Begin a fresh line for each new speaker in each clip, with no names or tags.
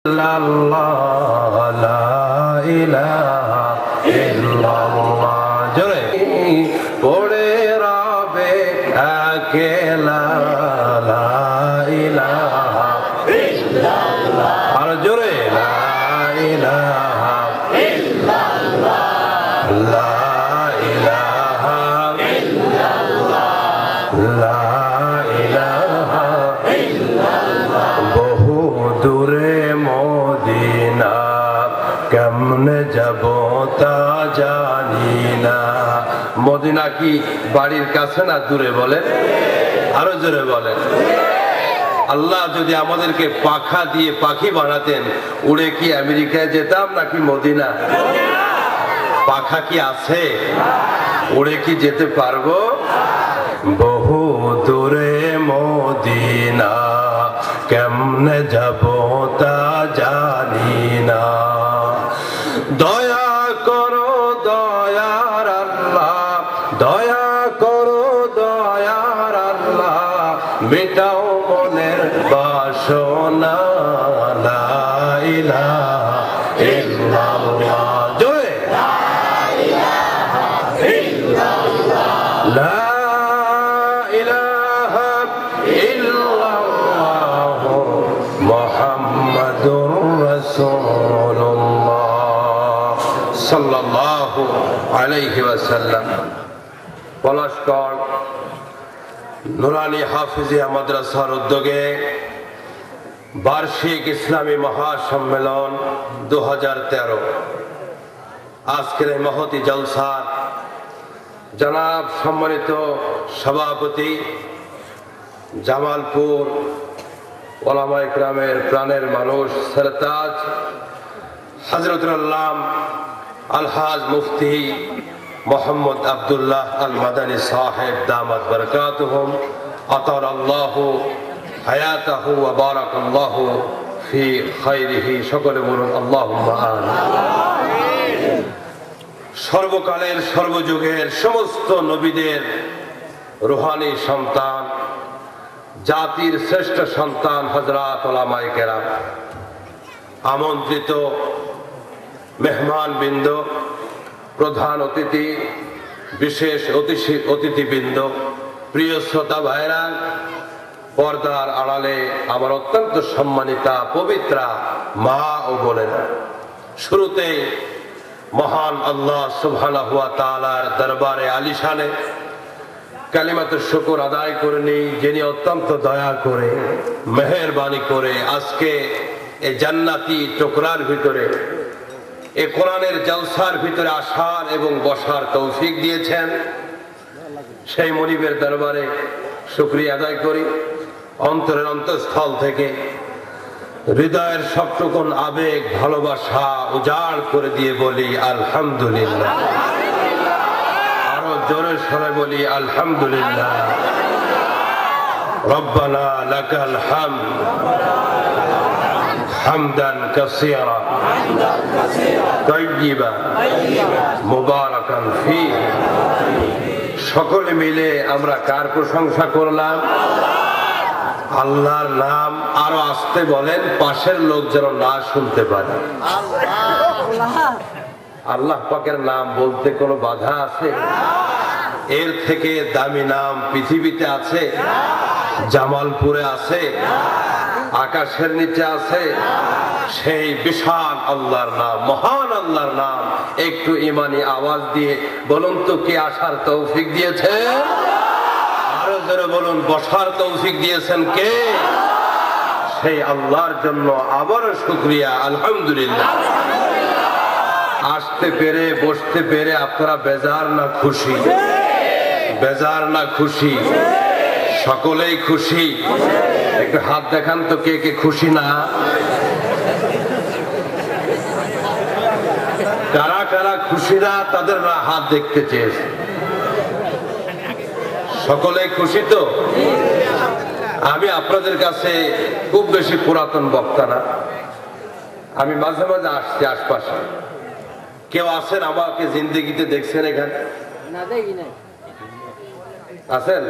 ইল্লাল্লাহ লা ইলাহা ইল্লাল্লাহ জোরে পড়ে রবে আকেলা লা ইলাহা ইল্লাল্লাহ আর জোরে লা ইলাহা ইল্লাল্লাহ লা ইলাহা ইল্লাল্লাহ লা ইলাহা ইল্লাল্লাহ বহু দূরে মদিনা কেমনে যাব তা জানি না। মদিনা কি বাড়ির কাছে না দূরে বলেন? আরো জোরে বলেন। আল্লাহ যদি আমাদেরকে পাখা দিয়ে পাখি বানাতেন উড়ে কি আমেরিকায় যেতাম নাকি মদিনা? পাখা কি আছে? উড়ে কি যেতে পারবো? বহু দূরে মদিনা কেমনে যাব তা জানি না। দয়া করো দয়ার আল্লাহ, দয়া করো দয়ার আল্লাহ, মেটাও মনের বাসনা লা ইলাহা ইল্লাল্লাহ জোরে লা ইলাহা ইল্লাল্লাহ লা সাল্লাল্লাহু আলাইহি ওয়াসাল্লাম। পলাশগড় নুরানি হাফিজিয়া মাদ্রাসার উদ্যোগে বার্ষিক ইসলামী মহাসম্মেলন 2013 আজকের এই মহতি জলসার জনাব সম্মানিত সভাপতি জামালপুর ওলামা ইকরামের প্রাণের মানুষ সরতাজ হযরতুল আল্লাম আলহাজ মুফতি মোহাম্মদ আব্দুল্লাহ আল মাদানী সাহেব দামাত বরকাতুহুম আতারাল্লাহু হায়াতাহু ওয়া বারাকাল্লাহু ফি খায়রিহি। সকলে বলুন আল্লাহুম্মা আমিন। সর্বকালের সর্বযুগের সমস্ত নবীদের রুহানি সন্তান, জাতির শ্রেষ্ঠ সন্তান হযরত উলামায়ে কেরাম, আমন্ত্রিত মেহমান বৃন্দ, প্রধান অতিথি, বিশেষ অতিথিবৃন্দ, প্রিয় শ্রোতা ভাইরা, পর্দার আড়ালে আমার অত্যন্ত সম্মানিতা পবিত্রা মা ও বোনেরা, শুরুতে মহান আল্লাহ সুবহানাহু ওয়া তাআলার দরবারে আলিশানে কালিমাতুশ শুকর আদায় করে নিই, যিনি অত্যন্ত দয়া করে মেহেরবানি করে আজকে এই জান্নাতি টুকরার ভিতরে এই কোরআনের জলসার ভিতরে আসার এবং বসার তৌফিক দিয়েছেন। সেই মনিবের দরবারে শুকরিয়া আদায় করি অন্তরের অন্তঃস্থল থেকে, হৃদয়ের সবটুকুন আবেগ ভালোবাসা উজাড় করে দিয়ে বলি আলহামদুলিল্লাহ। আরো জোরে সরে বলি আলহামদুলিল্লাহ। রব্বানা লাকাল হামদ হামদান কাসীরা তাইয়্যিবা মুবারাকান ফীহি। সকলে মিলে আমরা কার প্রশংসা করলাম? আল্লাহর নাম আরো আসতে বলেন, পাশের লোক যেন না শুনতে পারে। আল্লাহ পাকের নাম বলতে কোনো বাধা আছে? এর থেকে দামি নাম পৃথিবীতে আছে? জামালপুরে আছে? আকাশের নিচে আছে? সেই বিশাল আল্লাহর নাম, মহান আল্লাহর নাম একটু ইমানি আওয়াজ দিয়ে বলুন তো কে আসার তৌফিক দিয়েছে? আরো জোরে বলুন বসার তৌফিক দিয়েছেন কে? সেই আল্লাহর জন্য আবারও শুকরিয়া আলহামদুলিল্লাহ। আসতে পেরে বসতে পেরে আপনারা বেজার না খুশি? বেজার না খুশি? সকলেই খুশি? একটু হাত দেখান তো কে কে খুশি না? কারা কারা খুশি না তাদের হাত দেখতে চেয়েছে। সকলেই খুশি তো? আমি আপনাদের কাছে খুব বেশি পুরাতন বক্তা না, আমি মাঝে মাঝে আসছি আশপাশে। কেউ আছেন আমাকে জিন্দেগিতে দেখছেন এখানে? আছেন?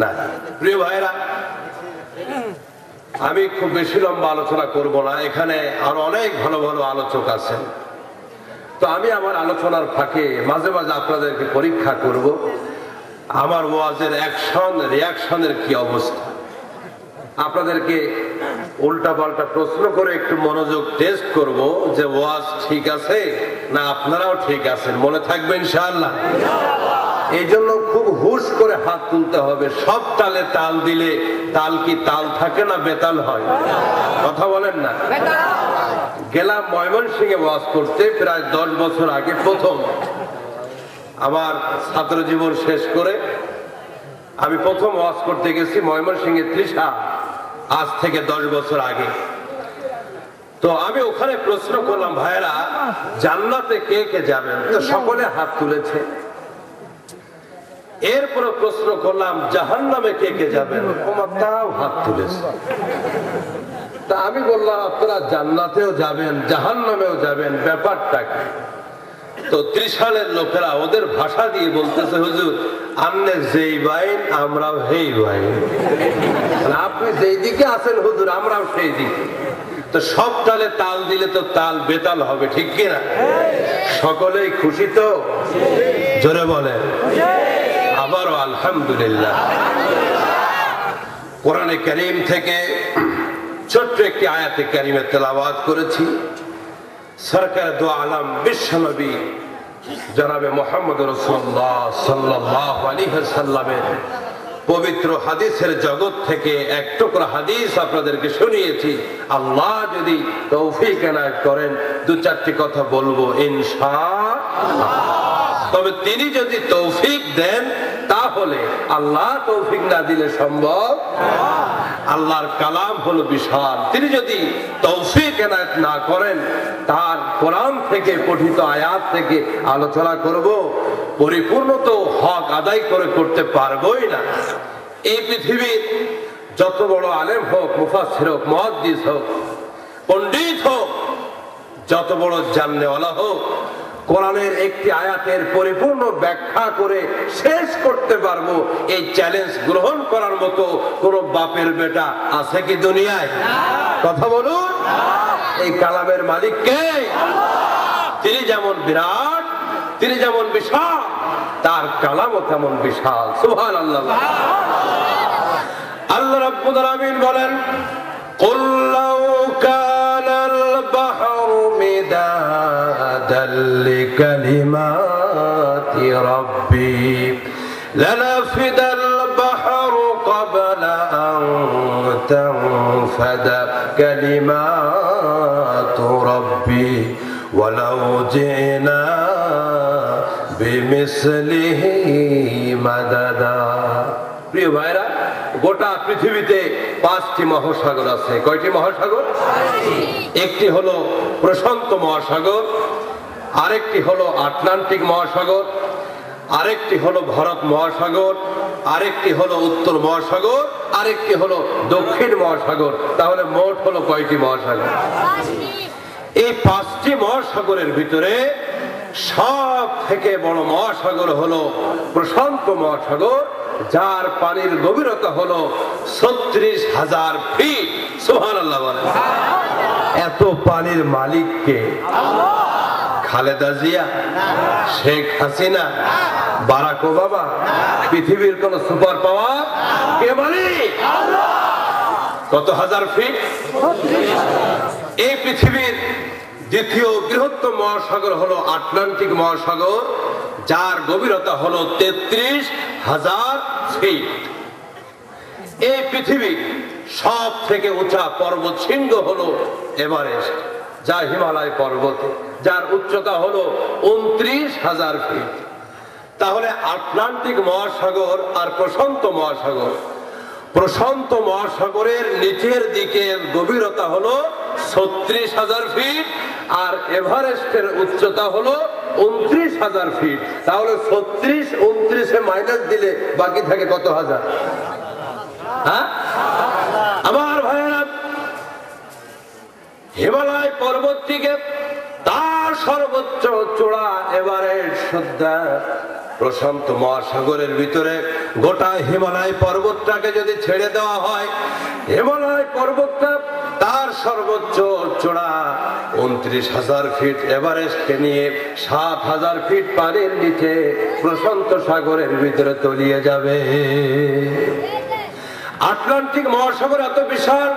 না। প্রিয় ভাইরা, আমি খুব বেশি লম্বা আলোচনা করব না, এখানে আরো অনেক ভালো ভালো আলোচক আছেন। তো আমি আমার আলোচনার ফাঁকে মাঝে মাঝে আপনাদেরকে পরীক্ষা করব আমার ওয়াজের অ্যাকশন রিয়াকশনের কি অবস্থা। আপনাদেরকে উল্টা পাল্টা প্রশ্ন করে একটু মনোযোগ টেস্ট করব যে ওয়াজ ঠিক আছে না আপনারাও ঠিক আছেন। মনে থাকবে ইনশাআল্লাহ। এই জন্য খুব হুশ করে হাত তুলতে হবে। সব তালে তাল দিলে তাল কি তাল থাকে না বেতাল হয়? কথা বলেন না। গেলাম ময়মনসিংহে ওয়াজ করতে প্রায় 10 বছর আগে। প্রথম আমার ছাত্র জীবন শেষ করে আমি প্রথম ওয়াজ করতে গেছি ময়মনসিংহে তৃষা, আজ থেকে 10 বছর আগে। তো আমি ওখানে প্রশ্ন করলাম, ভাইরা জান্নাতে কে কে যাবেন? তো সকলে হাত তুলেছে। এরপরে প্রশ্ন করলাম জাহান্নামে কে কে যাবেন? তাও হাত তুলেছে। তা আমি বললাম আপনারা জান্নাতেও যাবেন জাহান্নামেও যাবেন, ব্যাপারটা কি? তো ত্রিশালের লোকেরা ওদের ভাষা দিয়ে বলতেছে, হুজুর আপনি যেই বাইন আমরাও সেই বাইন, আপনি যেই দিকে আছেন হুজুর আমরাও সেই দিকে। তো সব তালে তাল দিলে তো তাল বেতাল হবে, ঠিক কিনা? সকলেই খুশি তো? জোরে বলেন আবারও আলহামদুলিল্লাহ। কোরআনে কারীম থেকে ছোট্ট একটি আয়াতে কারিমে তেলাওয়াত করেছি। সরকার দু আলম বিশ্বনবী জনাবে মুহাম্মদ রাসূলুল্লাহ সাল্লাল্লাহু আলাইহি ওয়াসাল্লামের পবিত্র হাদিসের জগৎ থেকে এক টুকরা হাদিস আপনাদেরকে শুনিয়েছি। আল্লাহ যদি তৌফিক এনায়েত করেন 2-4টি কথা বলবো ইনশাআল্লাহ। তবে তিনি যদি তৌফিক দেন তাহলে, আল্লাহ তৌফিক না দিলে সম্ভব। আল্লাহর কালাম হলো বিশাল। তিনি যদি তৌফিক এনায়েত না করেন, তার কোরআন থেকে পঠিত আয়াত থেকে আলোচনা করব, পরিপূর্ণ তো হক আদায় করে করতে পারবোই না। এই পৃথিবীর যত বড় আলেম হোক, মুফাসসির হোক, মুহাদ্দিস হোক, পণ্ডিত হোক, যত বড় জাননেওয়ালা হোক, কোরআনের একটি আয়াতের পরিপূর্ণ ব্যাখ্যা করে শেষ করতে পারবো এই চ্যালেঞ্জ গ্রহণ করার মতো কোন বাপের বেটা আছে কি দুনিয়ায়? কথা বলুন। এই কালামের মালিক কে? তিনি যেমন বিরাট, তিনি যেমন বিশাল, তার কালামও তেমন বিশাল। সুবহানাল্লাহ। আল্লাহ রাব্বুল আলামিন বলেন, কুল লাউ কানাল বাহরু মিদাদাল লিকালিমাতি রাব্বি লানাফিদাল বাহরু ক্বাবলা আন তানফাদা কালিমাতু রাব্বি ওয়ালাউ জিনা বিমিসলিহি মাদাদা। প্রিয় ভাইরা, গোটা পৃথিবীতে 5টি মহাসাগর আছে। কয়টি মহাসাগর? একটি হলো প্রশান্ত মহাসাগর, আরেকটি হলো আটলান্টিক মহাসাগর, আরেকটি হলো ভারত মহাসাগর, আরেকটি হলো উত্তর মহাসাগর, আরেকটি হলো দক্ষিণ মহাসাগর। তাহলে মোট হলো কয়টি মহাসাগর? এই 5টি মহাসাগরের ভিতরে সব থেকে বড় মহাসাগর হলো প্রশান্ত মহাসাগর, যার পানির গভীরতা হলো 36,000 ফিট। সুবহানাল্লাহ বলেন। এত পানির মালিক কে? Khaleda Zia, Sheikh Hasina, Barack Obama? পৃথিবীর কোন সুপার পাওয়ার? কে মালিক? কত হাজার ফিট? এই পৃথিবীর দ্বিতীয় বৃহত্তম মহাসাগর হলো আটলান্টিক মহাসাগর, যার গভীরতা হলো 33,000 ফিট। এই পৃথিবীর সব থেকে উঁচা পর্বত শৃঙ্গ হলো এভারেস্ট, যা হিমালয় পর্বতে, যার উচ্চতা হলো 29,000 ফিট। তাহলে আটলান্টিক মহাসাগর আর প্রশান্ত মহাসাগর, প্রশান্ত মহাসাগরের নিচের দিকের গভীরতা হলো 36,000 ফিট, আর এভারেস্টের উচ্চতা হলো 29,000 ফিট। তাহলে 36 29-এ মাইনাস দিলে বাকি থাকে কত হাজার? হ্যাঁ আমার ভাইয়েরা, হিমালয় পর্বতটিকে তার সর্বোচ্চ চূড়া এভারেস্ট সুদ্ধা প্রশান্ত মহাসাগরের ভিতরে গোটা হিমালয় পর্বতটাকে যদি ছেড়ে দেওয়া হয়, হিমালয় পর্বতটা তার সর্বোচ্চ চূড়া 29,000 ফিট, এভারেস্টকে নিয়ে 7,000 ফিট পানির নিচে প্রশান্ত সাগরের ভিতরে তলিয়ে যাবে। আটলান্টিক মহাসাগর এত বিশাল,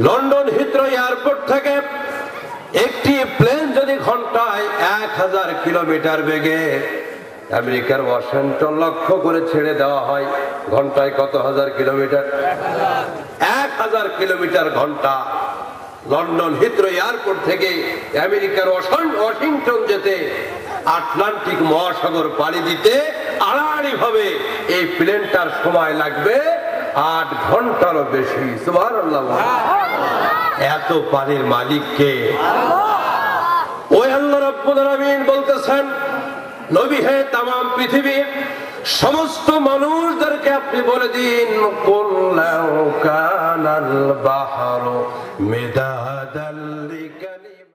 লন্ডন হিথ্রো এয়ারপোর্ট থেকে একটি প্লেন যদি ঘন্টায় 1000 কিলোমিটার বেগে আমেরিকার ওয়াশিংটন লক্ষ্য করে ছেড়ে দেওয়া হয়, ঘন্টায় কত হাজার কিলোমিটার? 1000 কিলোমিটার ঘন্টা। লন্ডন হিথ্রো এয়ারপোর্ট থেকে আমেরিকার ওয়াশিংটন যেতে আটলান্টিক মহাসাগর পাড়ি দিতে আড়াআড়ি ভাবে এই প্লেনটার সময় লাগবে 8 ঘন্টারও বেশি। সুবহানাল্লাহ। এত পানির মালিক কে? ওই আল্লাহ রাব্বুল আলামিন বলতেছেন, নবী হে তামাম পৃথিবীর সমস্ত মানুষদেরকে আপনি বলে দিন, কুল লাউ কানাল বাহরু মিদাদাল লিকালিম